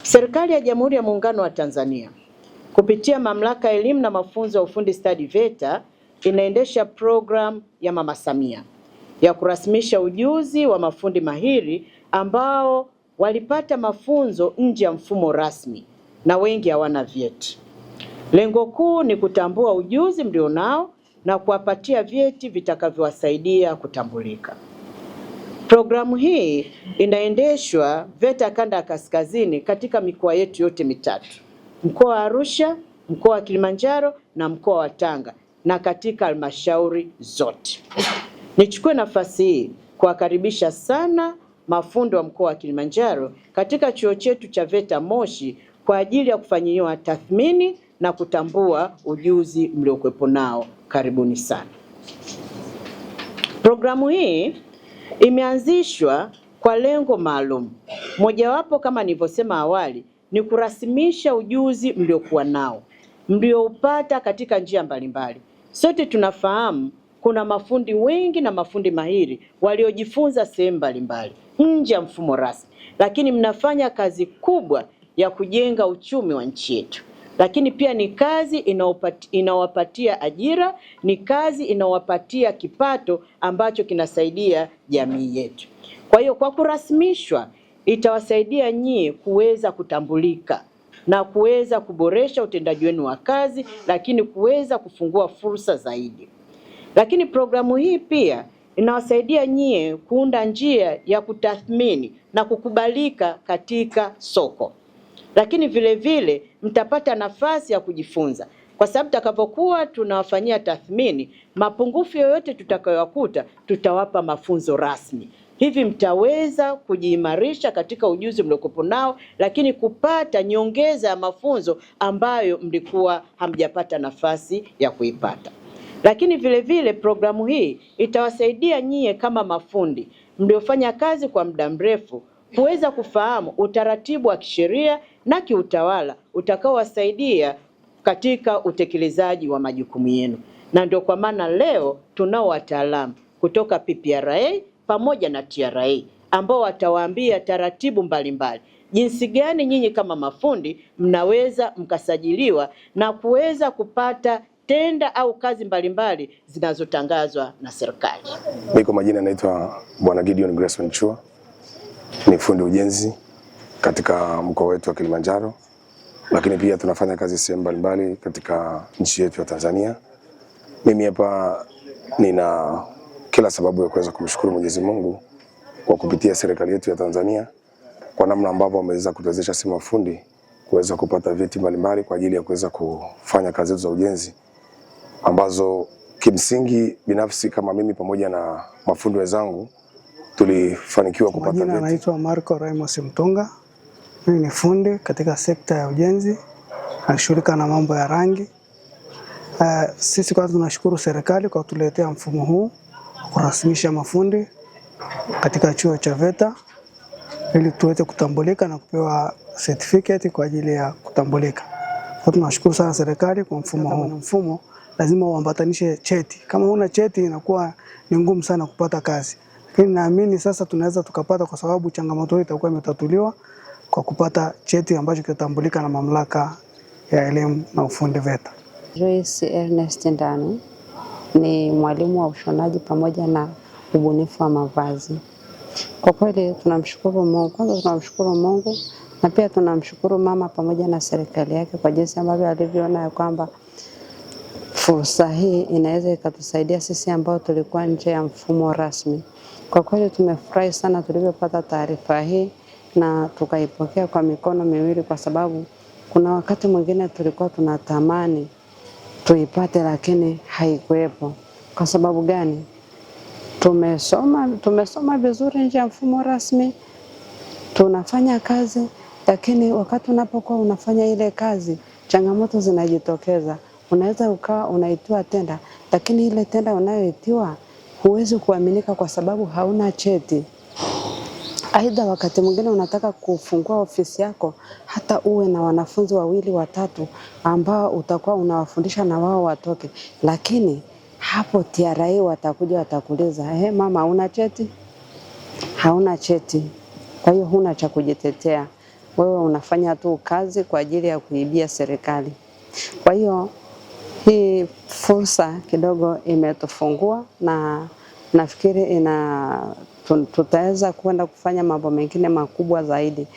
Serikali ya Jamhuri ya Muungano wa Tanzania kupitia Mamlaka ya Elimu na Mafunzo ya Ufundi Stadi VETA inaendesha program ya Mama Samia ya kurasimisha ujuzi wa mafundi mahiri ambao walipata mafunzo nje ya mfumo rasmi na wengi hawana vyeti. Lengo kuu ni kutambua ujuzi mlionao na kuwapatia vyeti vitakavyowasaidia kutambulika. Programu hii inaendeshwa VETA Kanda ya Kaskazini katika mikoa yetu yote mitatu: mkoa wa Arusha, mkoa wa Kilimanjaro na mkoa wa Tanga, na katika halmashauri zote. Nichukue nafasi hii kuwakaribisha sana mafundi wa mkoa wa Kilimanjaro katika chuo chetu cha VETA Moshi kwa ajili ya kufanyiwa tathmini na kutambua ujuzi mliokuwepo nao. Karibuni sana. Programu hii imeanzishwa kwa lengo maalum. Mojawapo, kama nilivyosema awali, ni kurasimisha ujuzi mliokuwa nao, mlioupata katika njia mbalimbali. Sote tunafahamu kuna mafundi wengi na mafundi mahiri waliojifunza sehemu mbalimbali nje ya mfumo rasmi, lakini mnafanya kazi kubwa ya kujenga uchumi wa nchi yetu. Lakini pia ni kazi inawapatia ajira, ni kazi inawapatia kipato ambacho kinasaidia jamii yetu. Kwa hiyo kwa kurasmishwa itawasaidia nyie kuweza kutambulika na kuweza kuboresha utendaji wenu wa kazi, lakini kuweza kufungua fursa zaidi. Lakini programu hii pia inawasaidia nyie kuunda njia ya kutathmini na kukubalika katika soko. Lakini vile vile mtapata nafasi ya kujifunza, kwa sababu tutakapokuwa tunawafanyia tathmini, mapungufu yoyote tutakayowakuta tutawapa mafunzo rasmi. Hivi mtaweza kujiimarisha katika ujuzi mliokuwa nao, lakini kupata nyongeza ya mafunzo ambayo mlikuwa hamjapata nafasi ya kuipata. Lakini vile vile programu hii itawasaidia nyie kama mafundi mliofanya kazi kwa muda mrefu kuweza kufahamu utaratibu wa kisheria na kiutawala utakaowasaidia katika utekelezaji wa majukumu yenu. Na ndio kwa maana leo tunao wataalamu kutoka PPRA pamoja na TRA ambao watawaambia taratibu mbalimbali jinsi gani nyinyi kama mafundi mnaweza mkasajiliwa na kuweza kupata tenda au kazi mbalimbali zinazotangazwa na serikali. Mimi kwa majina naitwa Bwana Gideon Grayson Chua. Ni fundi ujenzi katika mkoa wetu wa Kilimanjaro, lakini pia tunafanya kazi sehemu mbalimbali katika nchi yetu ya Tanzania. Mimi hapa nina kila sababu ya kuweza kumshukuru Mwenyezi Mungu kwa kupitia serikali yetu ya Tanzania kwa namna ambavyo wameweza kutuwezesha sisi mafundi kuweza kupata vyeti mbalimbali kwa ajili ya kuweza kufanya kazi zetu za ujenzi ambazo kimsingi binafsi kama mimi pamoja na mafundi wenzangu tulifanikiwa kupata vyeti. Majina naitwa Marco Ramos Mtunga. Mimi ni fundi katika sekta ya ujenzi, nashughulika na mambo ya rangi. Sisi kwanza tunashukuru serikali kwa kutuletea mfumo huu kurasimisha mafundi katika chuo cha VETA ili tuweze kutambulika na kupewa certificate kwa ajili ya kutambulika. Kwa tunashukuru sana serikali kwa mfumo huu. Mfumo lazima uambatanishe cheti. Kama huna cheti inakuwa ni ngumu sana kupata kazi. Lakini naamini sasa tunaweza tukapata, kwa sababu changamoto hii itakuwa imetatuliwa kwa kupata cheti ambacho kitambulika na Mamlaka ya Elimu na Ufundi VETA. Joyce Ernest Ndanu ni mwalimu wa ushonaji pamoja na ubunifu wa mavazi. Kwa kweli tunamshukuru Mungu, kwanza tunamshukuru Mungu na pia tunamshukuru mama pamoja na serikali yake kwa jinsi ambavyo alivyoona ya kwamba fursa hii inaweza ikatusaidia sisi ambao tulikuwa nje ya mfumo rasmi. Kwa kweli tumefurahi sana tulipopata taarifa hii na tukaipokea kwa mikono miwili, kwa sababu kuna wakati mwingine tulikuwa tunatamani tuipate lakini haikuwepo. Kwa sababu gani? Tumesoma vizuri nje ya mfumo rasmi, tunafanya kazi, lakini wakati unapokuwa unafanya ile kazi changamoto zinajitokeza. Unaweza ukawa unaitiwa tenda, lakini ile tenda unayoitiwa huwezi kuaminika kwa sababu hauna cheti. Aidha, wakati mwingine unataka kufungua ofisi yako, hata uwe na wanafunzi 2 watatu ambao utakuwa unawafundisha na wao watoke, lakini hapo TRA watakuja watakuuliza, mama una cheti? Hauna cheti. Kwa hiyo huna cha kujitetea. wewe unafanya tu kazi kwa ajili ya kuibia serikali. Kwa hiyo hii fursa kidogo imetufungua na nafikiri tutaweza kwenda kufanya mambo mengine makubwa zaidi.